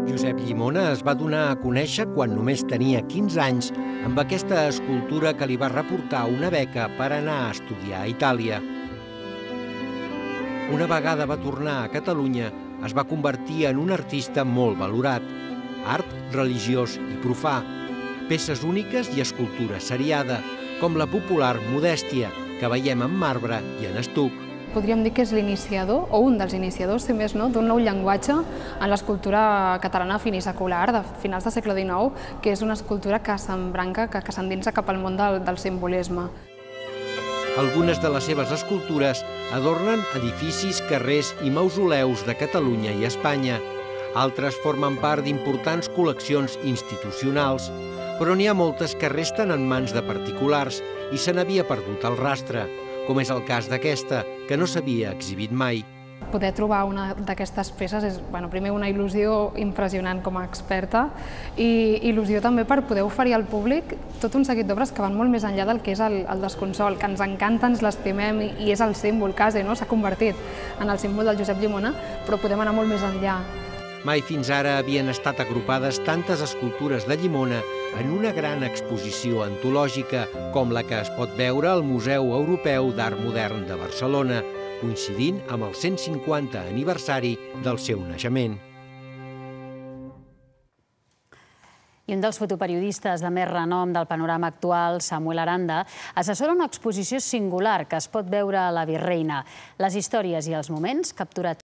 Josep Llimona es va donar a conèixer quan només tenia 15 anys amb aquesta escultura que li va reportar una beca per anar a estudiar a Itàlia. Una vegada va tornar a Catalunya, es va convertir en un artista molt valorat. Art religiós i profà, peces úniques i escultura seriada, com la popular Modèstia, que veiem en marbre i en estuc. Podríem dir que és l'iniciador, o un dels iniciadors, si més no, d'un nou llenguatge en l'escultura catalana finisecular de finals del segle XIX, que és una escultura que s'embranca, que s'endinsa cap al món del simbolisme. Algunes de les seves escultures adornen edificis, carrers i mausoleus de Catalunya i Espanya. Altres formen part d'importants col·leccions institucionals, però n'hi ha moltes que resten en mans de particulars i se n'havia perdut el rastre, com és el cas d'aquesta, que no s'havia exhibit mai. Poder trobar una d'aquestes peces és, primer, una il·lusió impressionant com a experta i il·lusió també per poder oferir al públic tot un seguit d'obres que van molt més enllà del que és el desconsol, que ens encanta, ens l'estimem i és el símbol quasi, no? S'ha convertit en el símbol del Josep Llimona, però podem anar molt més enllà. Mai fins ara havien estat agrupades tantes escultures de Llimona en una gran exposició antològica com la que es pot veure al Museu Europeu d'Art Modern de Barcelona, coincidint amb el 150 aniversari del seu naixement. I un dels fotoperiodistes de més renom del panorama actual, Samuel Aranda, assessora una exposició singular que es pot veure a la Virreina, les històries i els moments capturats